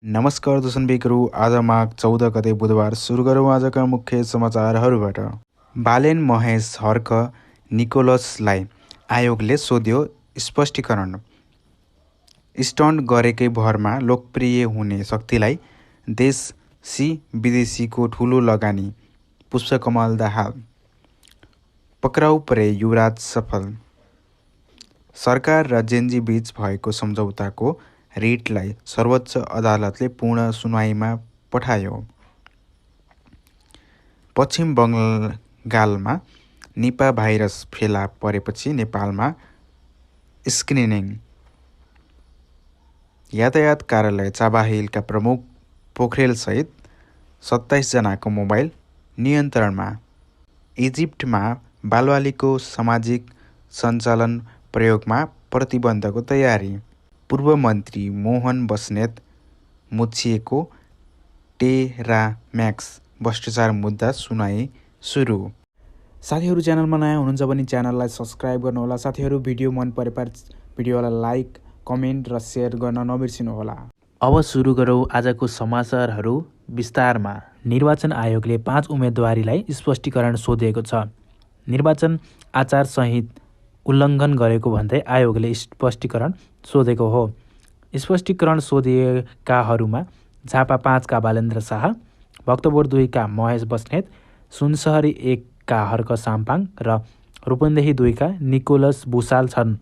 नमस्कार दर्शनबिकहरू, आज माघ 14 गते बुधबार सुरु गरौँ आजका मुख्य समाचारहरूबाट। बालेन महेश हर्क निकोलसलाई आयोगले सोध्यो स्पष्टीकरण। स्टन्ट गरेकै भरमा लोकप्रिय हुने शक्तिलाई देशी विदेशीको ठुलो लगानी। पुष्पकमल दाहाल पक्राउ परे युवराज सफल। सरकार र जेन्जी बीच भएको सम्झौताको रिटलाई सर्वोच्च अदालतले पूर्ण सुनवाईमा पठायो। पश्चिम बङ्गालमा निपा भाइरस फेला परेपछि नेपालमा स्क्रिनिङ। यातायात कार्यालय चाबाहिलका प्रमुख पोखरेलसहित 27 जनाको मोबाइल नियन्त्रणमा। इजिप्टमा बालबालिकाको सामाजिक सञ्चालन प्रयोगमा प्रतिबन्धको तयारी। पूर्व मन्त्री मोहन बस्नेत मुछिएको टेराम्याक्स भ्रष्टाचार मुद्दा सुनाई सुरु। साथीहरू, च्यानलमा नयाँ हुनुहुन्छ भने च्यानललाई सब्सक्राइब गर्नुहोला। साथीहरू, भिडियो मन परेपा भिडियोलाई लाइक, कमेन्ट र सेयर गर्न नबिर्सिनुहोला। अब सुरु गरौँ आजको समाचारहरू विस्तारमा। निर्वाचन आयोगले 5 उम्मेदवारीलाई स्पष्टीकरण सोधेको छ। निर्वाचन आचार संहिता उल्लङ्घन गरेको भन्दै आयोगले स्पष्टीकरण सोधेको हो। स्पष्टीकरण सोधिएकाहरूमा झापा 5 का बालेन्द्र शाह, भक्तपुर 2 का महेश बस्नेत, सुनसरी 1 का हर्क साम्पाङ र रूपन्देही 2 का निकोलस भुसाल छन्।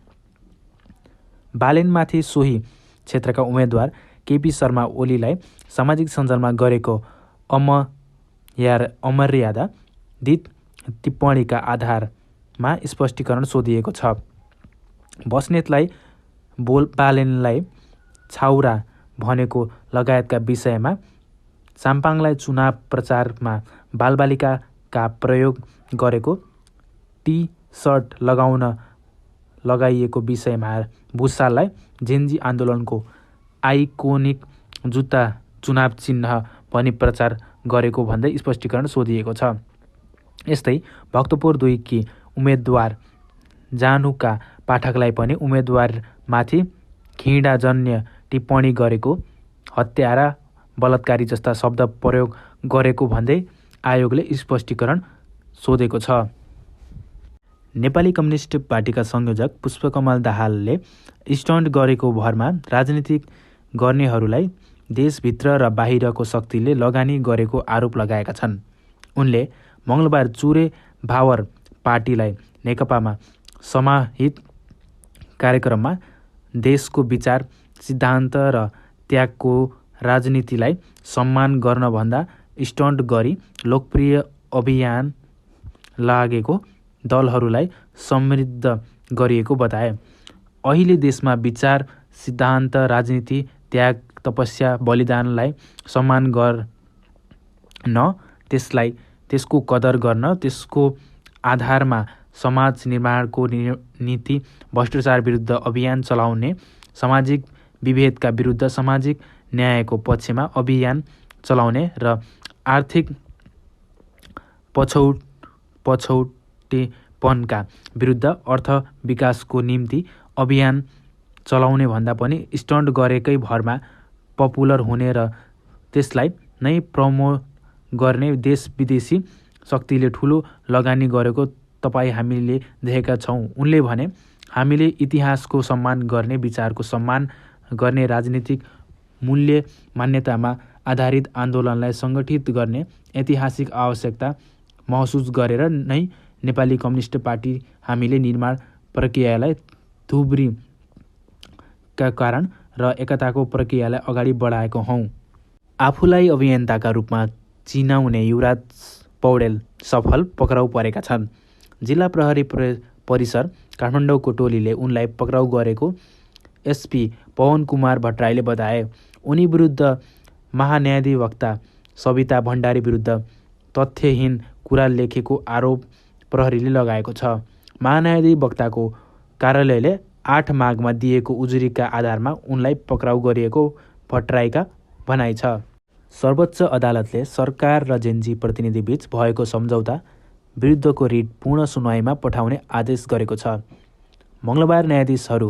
बालेनमाथि सोही क्षेत्रका उम्मेद्वार केपी शर्मा ओलीलाई सामाजिक सञ्जालमा गरेको अमर्यादित टिप्पणीका आधारमा स्पष्टीकरण सोधिएको छ। बस्नेतलाई बालेनलाई छाउरा भनेको लगायतका विषयमा, साम्पाङलाई चुनाव प्रचारमा बालबालिकाका प्रयोग गरेको टी सर्ट लगाइएको विषयमा, भुसाललाई जेन्जी आन्दोलनको आइकोनिक जुत्ता चुनाव चिन्ह भनी प्रचार गरेको भन्दै स्पष्टीकरण सोधिएको छ। यस्तै भक्तपुर 2 की उम्मेद्वार जानुका पाठकलाई पनि उम्मेद्वारमाथि घृणाजन्य टिप्पणी गरेको, हत्यारा, बलात्कारी जस्ता शब्द प्रयोग गरेको भन्दै आयोगले स्पष्टीकरण सोधेको छ। नेपाली कम्युनिस्ट पार्टीका संयोजक पुष्पकमल दाहालले स्टन्ट गरेको भरमा राजनीति गर्नेहरूलाई देशभित्र र बाहिरको शक्तिले लगानी गरेको आरोप लगाएका छन्। उनले मङ्गलबार चुरे भावर पार्टीलाई नेकपामा समाहित कार्यक्रममा देशको विचार, सिद्धान्त र त्यागको राजनीतिलाई सम्मान गर्नभन्दा स्टन्ट गरी लोकप्रिय अभियान लागेको दलहरूलाई समृद्ध गरिएको बताए। अहिले देशमा विचार, सिद्धान्त, राजनीति, त्याग, तपस्या, बलिदानलाई सम्मान गर्न, त्यसको कदर गर्न, त्यसको आधारमा समाज निर्माणको नीति, भ्रष्टाचार विरुद्ध अभियान चलाउने, सामाजिक विभेदका विरुद्ध सामाजिक न्यायको पक्षमा अभियान चलाउने र आर्थिक पछौटेपनका विरुद्ध अर्थ विकासको निम्ति अभियान चलाउने भन्दा पनि स्टन्ट गरेकै भरमा पपुलर हुने र त्यसलाई नै प्रमोट गर्ने देश विदेशी शक्तिले ठुलो लगानी गरेको तपाईँ हामीले देखेका छौँ। उनले भने, हामीले इतिहासको सम्मान गर्ने, विचारको सम्मान गर्ने, राजनीतिक मूल्य मान्यतामा आधारित आन्दोलनलाई सङ्गठित गर्ने ऐतिहासिक आवश्यकता महसुस गरेर नै नेपाली कम्युनिस्ट पार्टी हामीले निर्माण प्रक्रियालाई धुब्रीका कारण र एकताको प्रक्रियालाई अगाडि बढाएको हौँ। आफूलाई अभियन्ताका रूपमा चिनाउने युवराज पौडेल सफल, पक्राउ परेका छन्। जिल्ला प्रहरी परिसर काठमाडौँको टोलीले उनलाई पक्राउ गरेको एसपी पवन कुमार भट्टराईले बताए। उनी विरुद्ध महान्यायाधिवक्ता सविता भण्डारी विरुद्ध तथ्यहीन कुरा लेखेको आरोप प्रहरीले लगाएको छ। महान्यायाधिवक्ताको कार्यालयले 8 माघमा दिएको उजुरीका आधारमा उनलाई पक्राउ गरिएको भट्टराईका भनाइ छ। सर्वोच्च अदालतले सरकार र जेन्जी प्रतिनिधिबीच भएको सम्झौता विरुद्धको रिट पूर्ण सुनवाईमा पठाउने आदेश गरेको छ। मङ्गलबार न्यायाधीशहरू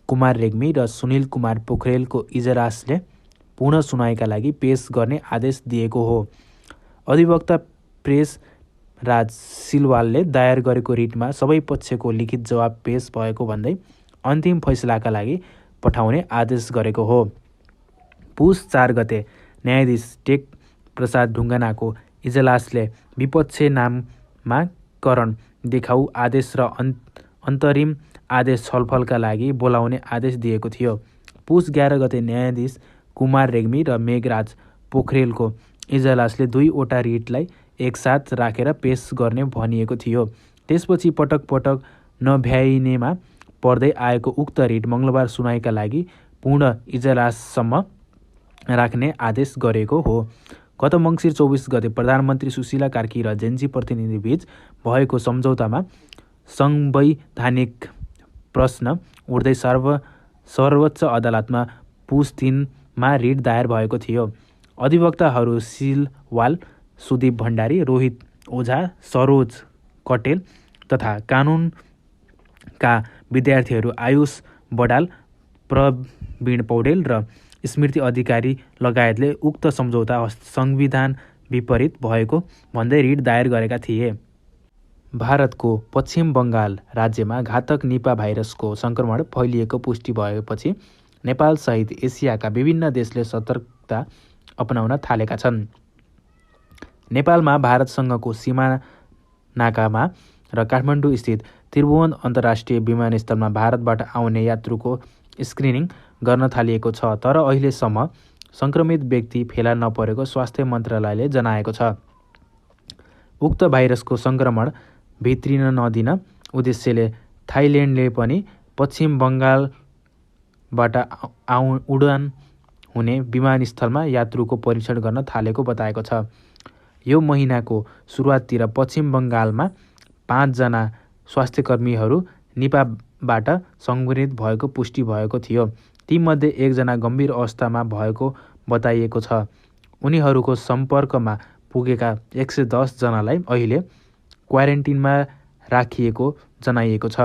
कुमार रेग्मी र सुनिल कुमार पोखरेलको इजलासले पुनः सुनवाईका लागि पेश गर्ने आदेश दिएको हो। अधिवक्ता प्रेस राज सिलवालले दायर गरेको रिटमा सबै पक्षको लिखित जवाब पेश भएको भन्दै अन्तिम फैसलाका लागि पठाउने आदेश गरेको हो। पुस 4 गते न्यायाधीश टेक प्रसाद ढुङ्गानाको इजलासले विपक्ष नामाकरण देखाउ आदेश र अन्तरिम आदेश छलफलका लागि बोलाउने आदेश दिएको थियो। पुस 11 गते न्यायाधीश कुमार रेग्मी र मेघराज पोखरेलको इजलासले 2वटा रिटलाई एकसाथ राखेर पेश गर्ने भनिएको थियो। त्यसपछि पटक पटक नभ्याइनेमा पर्दै आएको उक्त रिट मङ्गलबार सुनवाईका लागि पूर्ण इजलाससम्म राख्ने आदेश गरेको हो। गत मङ्सिर 24 गते प्रधानमन्त्री सुशीला कार्की र जेन्जी प्रतिनिधिबीच भएको सम्झौतामा संवैधानिक प्रश्न उठ्दै सर्वोच्च अदालतमा पुस 3 मा रिट दायर भएको थियो। अधिवक्ताहरू सिलवाल, सुदीप भण्डारी, रोहित ओझा, सरोज कटेल तथा कानुनका विद्यार्थीहरू आयुष बडाल, प्रवीण पौडेल र स्मृति अधिकारी लगायतले उक्त सम्झौता संविधान विपरीत भएको भन्दै रिट दायर गरेका थिए। भारतको पश्चिम बङ्गाल राज्यमा घातक निपा भाइरसको सङ्क्रमण फैलिएको पुष्टि भएपछि नेपालसहित एसियाका विभिन्न देशले सतर्कता अपनाउन थालेका छन्। नेपालमा भारतसँगको सीमानाकामा र काठमाडौँ स्थित त्रिभुवन अन्तर्राष्ट्रिय विमानस्थलमा भारतबाट आउने यात्रुको स्क्रिनिङ गर्न थालिएको छ। तर अहिलेसम्म सङ्क्रमित व्यक्ति फेला नपरेको स्वास्थ्य मन्त्रालयले जनाएको छ। उक्त भाइरसको सङ्क्रमण भित्रिन नदिन उद्देश्यले थाइल्यान्डले पनि पश्चिम बङ्गालबाट उडान हुने विमानस्थलमा यात्रुको परीक्षण गर्न थालेको बताएको छ। यो महिनाको सुरुवाततिर पश्चिम बङ्गालमा 5 जना स्वास्थ्यकर्मीहरू निपाबाट सङ्क्रमित भएको पुष्टि भएको थियो। तीमध्ये 1 जना गम्भीर अवस्थामा भएको बताइएको छ। उनीहरूको सम्पर्कमा पुगेका 110 जनालाई अहिले क्वारेन्टिनमा राखिएको जनाइएको छ।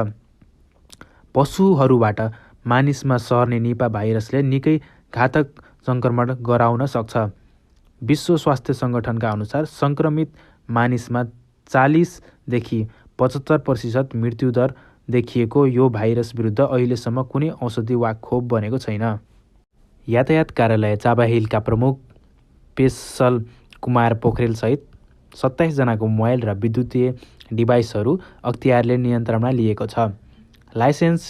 पशुहरूबाट मानिसमा सर्ने निपा भाइरसले निकै घातक सङ्क्रमण गराउन सक्छ। विश्व स्वास्थ्य सङ्गठनका अनुसार सङ्क्रमित मानिसमा 40 देखि 75% मृत्युदर देखिएको यो भाइरस विरुद्ध अहिलेसम्म कुनै औषधि वा खोप बनेको छैन। यातायात कार्यालय चाबाहिलका प्रमुख पेशल कुमार पोखरेलसहित 27 जनाको मोबाइल र विद्युतीय डिभाइसहरू अख्तियारले नियन्त्रणमा लिएको छ। लाइसेन्स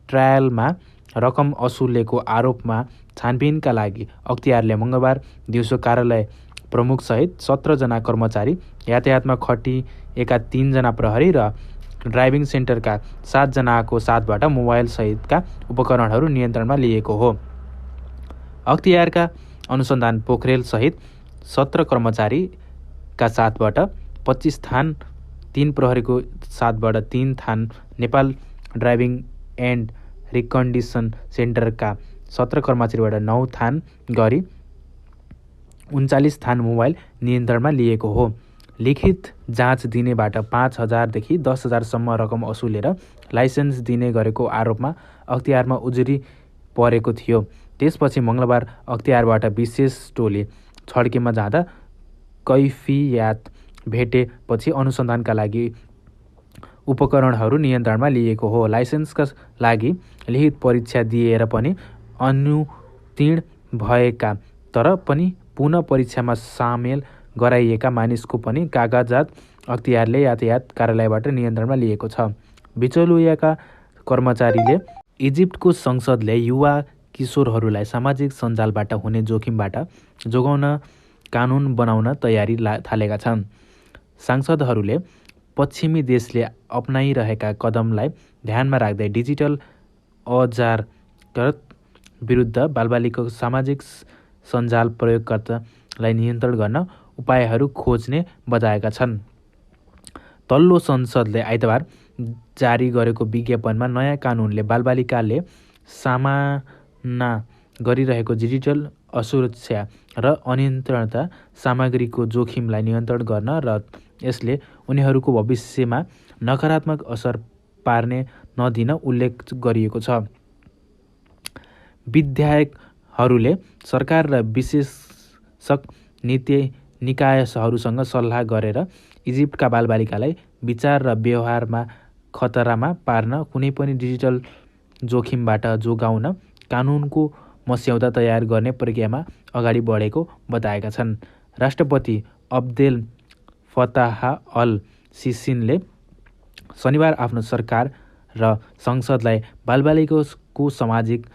ट्रायलमा रकम असुलेको आरोपमा छानबिनका लागि अख्तियारले मङ्गलबार दिउँसो कार्यालय प्रमुखसहित 17 जना कर्मचारी, यातायातमा खटिएका 3 जना प्रहरी र ड्राइभिङ सेन्टरका 7 जनाको साथबाट मोबाइल सहितका उपकरणहरू नियन्त्रणमा लिएको हो। अख्तियारका अनुसन्धान पोखरेल सहित 17 कर्मचारीका साथबाट 25 थान, 3 प्रहरीको साथबाट 3 थान, नेपाल ड्राइभिङ एन्ड रिकन्डिसन सेन्टरका 17 कर्मचारीबाट 9 थान गरी 39 थान मोबाइल नियन्त्रणमा लिएको हो। लिखित जाँच दिनेबाट 5,000 देखि 10,000सम्म रकम असुलेर लाइसेन्स दिने गरेको आरोपमा अख्तियारमा उजुरी परेको थियो। त्यसपछि मङ्गलबार अख्तियारबाट विशेष टोली छड्केमा जाँदा कैफियत भेटेपछि अनुसन्धानका लागि उपकरणहरू नियन्त्रणमा लिएको हो। लाइसेन्सका लागि लिखित परीक्षा दिएर पनि अनुत्तीर्ण भएका तर पनि पुनः परीक्षामा सामेल गराइएका मानिसको पनि कागजात अख्तियारले यातायात कार्यालयबाट नियन्त्रणमा लिएको छ। बिचौलियाका कर्मचारीले इजिप्टको संसदले युवा किशोरहरूलाई सामाजिक सञ्जालबाट हुने जोखिमबाट जोगाउन कानुन बनाउन तयारी थालेका छन्। सांसदहरूले पश्चिमी देशले अपनाइरहेका कदमलाई ध्यानमा राख्दै डिजिटल अजारत विरुद्ध बालबालिकाको सामाजिक सञ्जाल प्रयोगकर्तालाई नियन्त्रण गर्न उपायहरू खोज्ने बताएका छन्। तल्लो संसदले आइतबार जारी गरेको विज्ञापनमा नयाँ कानुनले बालबालिकाले सामना गरिरहेको डिजिटल असुरक्षा र अनियन्त्रणता सामग्रीको जोखिमलाई नियन्त्रण गर्न र यसले उनीहरूको भविष्यमा नकारात्मक असर पार्ने नदिन उल्लेख गरिएको छ। विधायक हरूले सरकार र विशेषज्ञ नीति निकायहरूसँग सल्लाह गरेर इजिप्टका बालबालिकालाई विचार र व्यवहारमा खतरामा पार्न कुनै पनि डिजिटल जोखिमबाट जोगाउन कानुनको मस्यौदा तयार गर्ने प्रक्रियामा अगाडि बढेको बताएका छन्। राष्ट्रपति अब्देल फताह अल सिसीले शनिबार आफ्नो सरकार र संसदलाई बालबालिकाको सामाजिक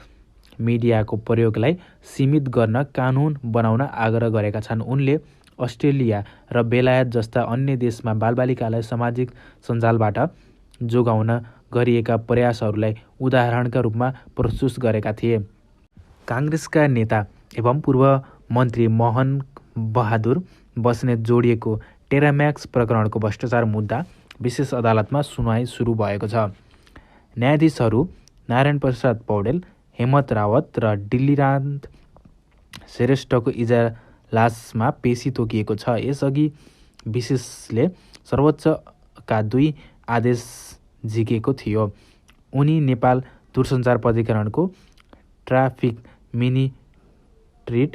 मिडियाको प्रयोगलाई सीमित गर्न कानुन बनाउन आग्रह गरेका छन्। उनले अस्ट्रेलिया र बेलायत जस्ता अन्य देशमा बालबालिकालाई सामाजिक सञ्जालबाट जोगाउन गरिएका प्रयासहरूलाई उदाहरणका रूपमा प्रस्तुत गरेका थिए। काङ्ग्रेसका नेता एवं पूर्व मन्त्री मोहन बहादुर बस्नेत जोडिएको टेराम्याक्स प्रकरणको भ्रष्टाचार मुद्दा विशेष अदालतमा सुनवाई सुरु भएको छ। न्यायाधीशहरू नारायण प्रसाद पौडेल, हेमन्त रावत र डिल्लीराज श्रेष्ठको इजलासमा पेशी तोकिएको छ। यसअघि विशेषले सर्वोच्चका 2 आदेश झिकेको थियो। उनी नेपाल दूरसञ्चार प्राधिकरणको ट्राफिक मिनिट्रिट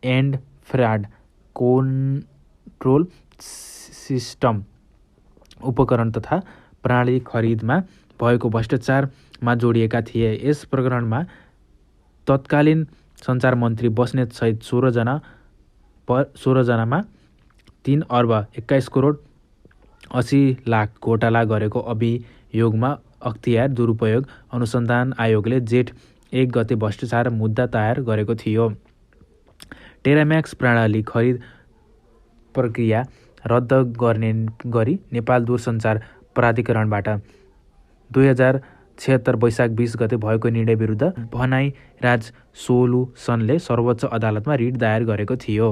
एन्ड फ्राड कन्ट्रोल सिस्टम उपकरण तथा प्रणाली खरिदमा भएको भ्रष्टाचारमा जोडिएका थिए। यस प्रकरणमा तत्कालीन सञ्चार मन्त्री बस्नेत सहित 16 जनामा 3 अर्ब 21 करोड 80 लाख घोटाला गरेको अभियोगमा अख्तियार दुरुपयोग अनुसन्धान आयोगले जेठ 1 गते भ्रष्टाचार मुद्दा दायर गरेको थियो। टेराम्याक्स प्रणाली खरिद प्रक्रिया रद्द गर्ने गरी नेपाल दूरसञ्चार प्राधिकरणबाट 2076 वैशाख 20 गते भएको निर्णय विरुद्ध भनाई राज सोलुसनले सर्वोच्च अदालतमा रिट दायर गरेको थियो।